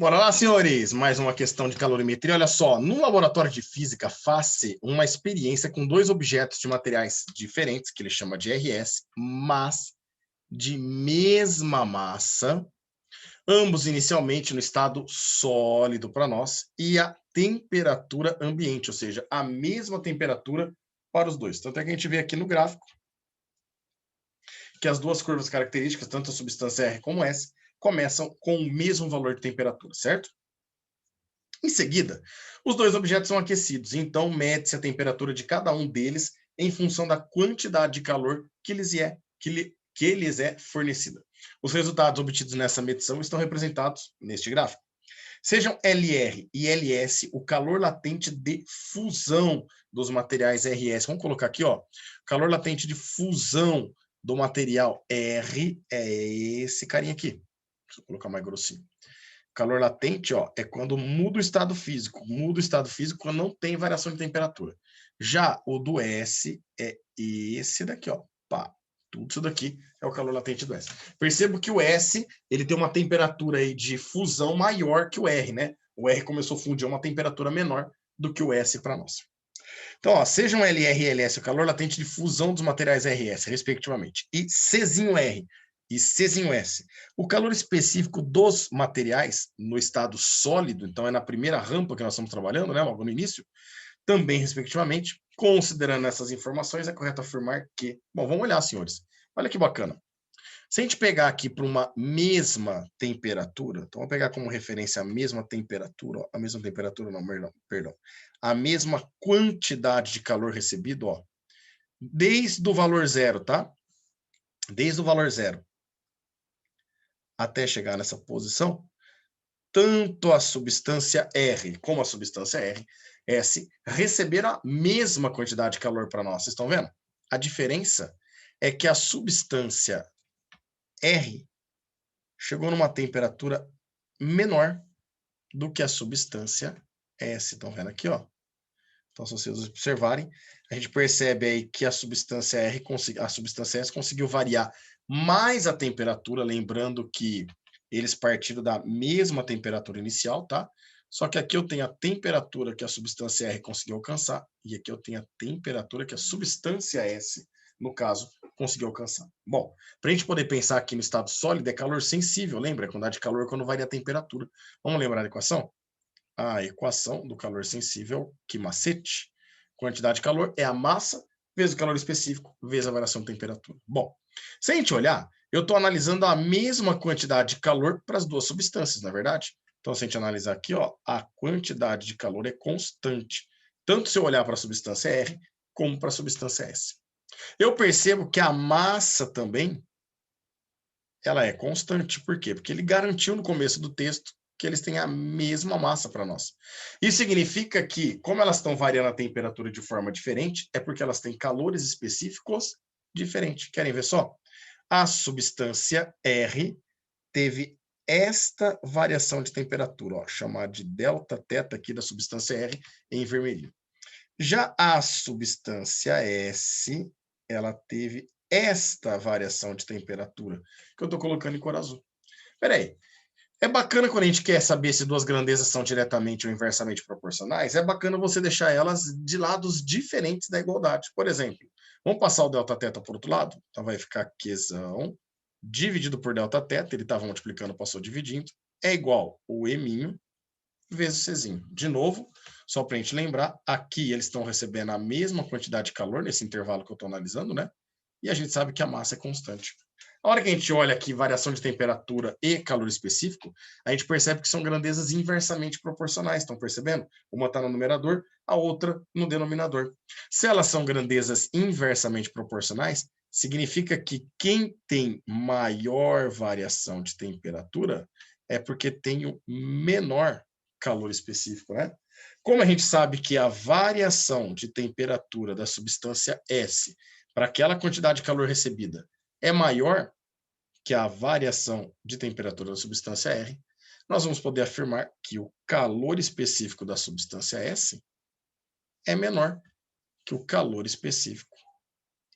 Bora lá, senhores! Mais uma questão de calorimetria. Olha só, no laboratório de física, faz-se uma experiência com dois objetos de materiais diferentes, que ele chama de RS, mas de mesma massa, ambos inicialmente no estado sólido para nós, e a temperatura ambiente, ou seja, a mesma temperatura para os dois. Tanto é que a gente vê aqui no gráfico que as duas curvas características, tanto a substância R como S, começam com o mesmo valor de temperatura, certo? Em seguida, os dois objetos são aquecidos, então mede-se a temperatura de cada um deles em função da quantidade de calor que lhes é fornecida. Os resultados obtidos nessa medição estão representados neste gráfico. Sejam LR e LS o calor latente de fusão dos materiais RS. Vamos colocar aqui, ó, calor latente de fusão do material R é esse carinha aqui. Deixa eu colocar mais grossinho. Calor latente, ó, é quando muda o estado físico. Muda o estado físico quando não tem variação de temperatura. Já o do S é esse daqui, ó. Pá, tudo isso daqui é o calor latente do S. Percebo que o S, ele tem uma temperatura aí de fusão maior que o R, né? O R começou a fundir a uma temperatura menor do que o S para nós. Então, ó, sejam LR e LS o calor latente de fusão dos materiais RS, respectivamente, e Czinho-R e Czinho-S. O calor específico dos materiais no estado sólido, então é na primeira rampa que nós estamos trabalhando, né, logo no início, também, respectivamente. Considerando essas informações, é correto afirmar que... Bom, vamos olhar, senhores. Olha que bacana. Se a gente pegar aqui para uma mesma temperatura, então vamos pegar como referência a mesma temperatura, ó, a mesma temperatura não, perdão, a mesma quantidade de calor recebido, ó, desde o valor zero, tá? Desde o valor zero até chegar nessa posição, tanto a substância R como a substância R, S, receberam a mesma quantidade de calor para nós. Vocês estão vendo? A diferença é que a substância R chegou numa temperatura menor do que a substância S. Estão vendo aqui, ó? Então, se vocês observarem, a gente percebe aí que a substância R, a substância S conseguiu variar mais a temperatura, lembrando que eles partiram da mesma temperatura inicial, tá? Só que aqui eu tenho a temperatura que a substância R conseguiu alcançar, e aqui eu tenho a temperatura que a substância S, no caso, conseguiu alcançar. Bom, para a gente poder pensar aqui no estado sólido, é calor sensível, lembra? A quantidade de calor quando varia a temperatura. Vamos lembrar a equação? A equação do calor sensível, que macete. Quantidade de calor é a massa vezes o calor específico vezes a variação de temperatura. Bom, se a gente olhar, eu estou analisando a mesma quantidade de calor para as duas substâncias, não é verdade? Então, se a gente analisar aqui, ó, a quantidade de calor é constante, tanto se eu olhar para a substância R como para a substância S. Eu percebo que a massa também ela é constante. Por quê? Porque ele garantiu no começo do texto que eles têm a mesma massa para nós. Isso significa que, como elas estão variando a temperatura de forma diferente, é porque elas têm calores específicos diferentes. Querem ver só? A substância R teve esta variação de temperatura, ó, chamada de delta teta aqui da substância R em vermelho. Já a substância S, ela teve esta variação de temperatura, que eu estou colocando em cor azul. Peraí, é bacana quando a gente quer saber se duas grandezas são diretamente ou inversamente proporcionais, é bacana você deixar elas de lados diferentes da igualdade. Por exemplo, vamos passar o delta teta por outro lado? Então vai ficar Qzão dividido por delta teta, ele estava multiplicando, passou dividindo, é igual o Eminho vezes Czinho. De novo, só para a gente lembrar, aqui eles estão recebendo a mesma quantidade de calor nesse intervalo que eu estou analisando, né? E a gente sabe que a massa é constante. A hora que a gente olha aqui variação de temperatura e calor específico, a gente percebe que são grandezas inversamente proporcionais, estão percebendo? Uma está no numerador, a outra no denominador. Se elas são grandezas inversamente proporcionais, significa que quem tem maior variação de temperatura é porque tem o menor calor específico, né? Como a gente sabe que a variação de temperatura da substância S para aquela quantidade de calor recebida é maior que a variação de temperatura da substância R, nós vamos poder afirmar que o calor específico da substância S é menor que o calor específico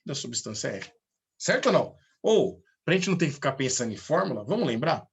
da substância R. Certo ou não? Ou, para a gente não ter que ficar pensando em fórmula, vamos lembrar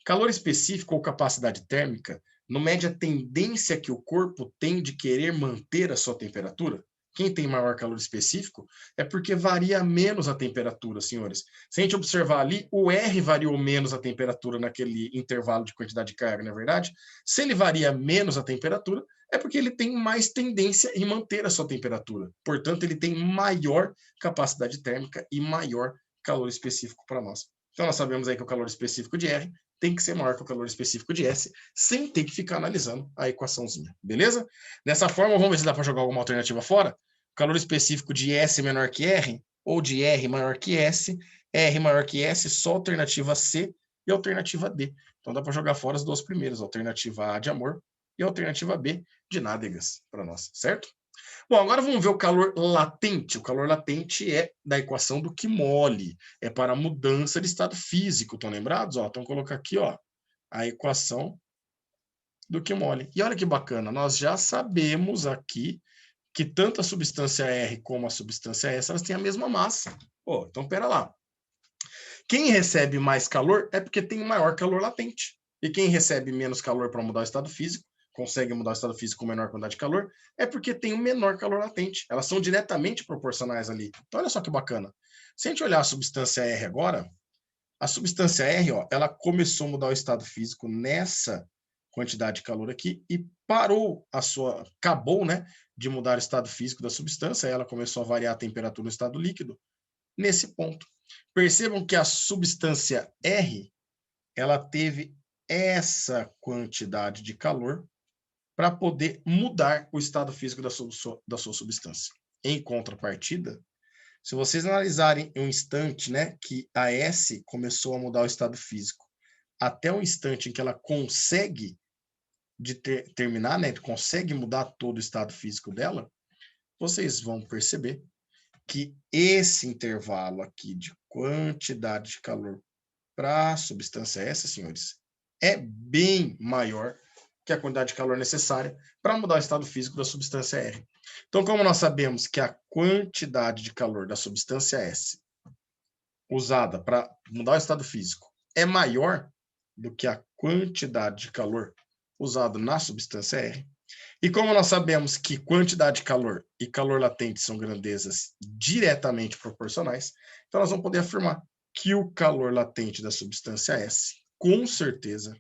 Calor específico ou capacidade térmica não mede a tendência que o corpo tem de querer manter a sua temperatura? Quem tem maior calor específico é porque varia menos a temperatura, senhores. Se a gente observar ali, o R variou menos a temperatura naquele intervalo de quantidade de carga, não é verdade? Se ele varia menos a temperatura, é porque ele tem mais tendência em manter a sua temperatura. Portanto, ele tem maior capacidade térmica e maior calor específico para nós. Então, nós sabemos aí que o calor específico de R tem que ser maior que o calor específico de S, sem ter que ficar analisando a equaçãozinha, beleza? Dessa forma, vamos ver se dá para jogar alguma alternativa fora. Calor específico de S menor que R, ou de R maior que S, R maior que S, só alternativa C e alternativa D. Então dá para jogar fora as duas primeiras, alternativa A de amor e alternativa B de nádegas para nós, certo? Bom, agora vamos ver o calor latente. O calor latente é da equação do Kmol, é para a mudança de estado físico. Estão lembrados? Então, colocar aqui a equação do Kmol. E olha que bacana, nós já sabemos aqui que tanto a substância R como a substância S, elas têm a mesma massa. Então, pera lá. Quem recebe mais calor é porque tem um maior calor latente. E quem recebe menos calor para mudar o estado físico, consegue mudar o estado físico com menor quantidade de calor, é porque tem um menor calor latente. Elas são diretamente proporcionais ali. Então, olha só que bacana. Se a gente olhar a substância R agora, a substância R, ela começou a mudar o estado físico nessa quantidade de calor aqui e acabou, né, de mudar o estado físico da substância, ela começou a variar a temperatura no estado líquido nesse ponto. Percebam que a substância R, ela teve essa quantidade de calor para poder mudar o estado físico da sua substância. Em contrapartida, se vocês analisarem um instante, né, que a S começou a mudar o estado físico, até o instante em que ela consegue terminar, né, consegue mudar todo o estado físico dela, vocês vão perceber que esse intervalo aqui de quantidade de calor para a substância S, senhores, é bem maior que a quantidade de calor necessária para mudar o estado físico da substância R. Então, como nós sabemos que a quantidade de calor da substância S usada para mudar o estado físico é maior do que a quantidade de calor usada na substância R, e como nós sabemos que quantidade de calor e calor latente são grandezas diretamente proporcionais, então nós vamos poder afirmar que o calor latente da substância S, com certeza,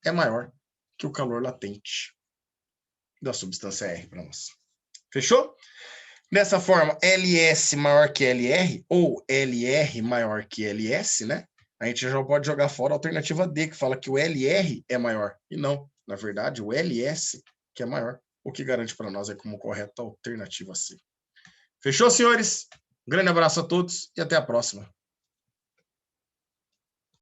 é maior que o calor latente da substância R para nós. Fechou? Dessa forma, LS maior que LR, ou LR maior que LS, né? A gente já pode jogar fora a alternativa D, que fala que o LR é maior. E não, na verdade, o LS que é maior. O que garante para nós é como correta a alternativa C. Fechou, senhores? Um grande abraço a todos e até a próxima.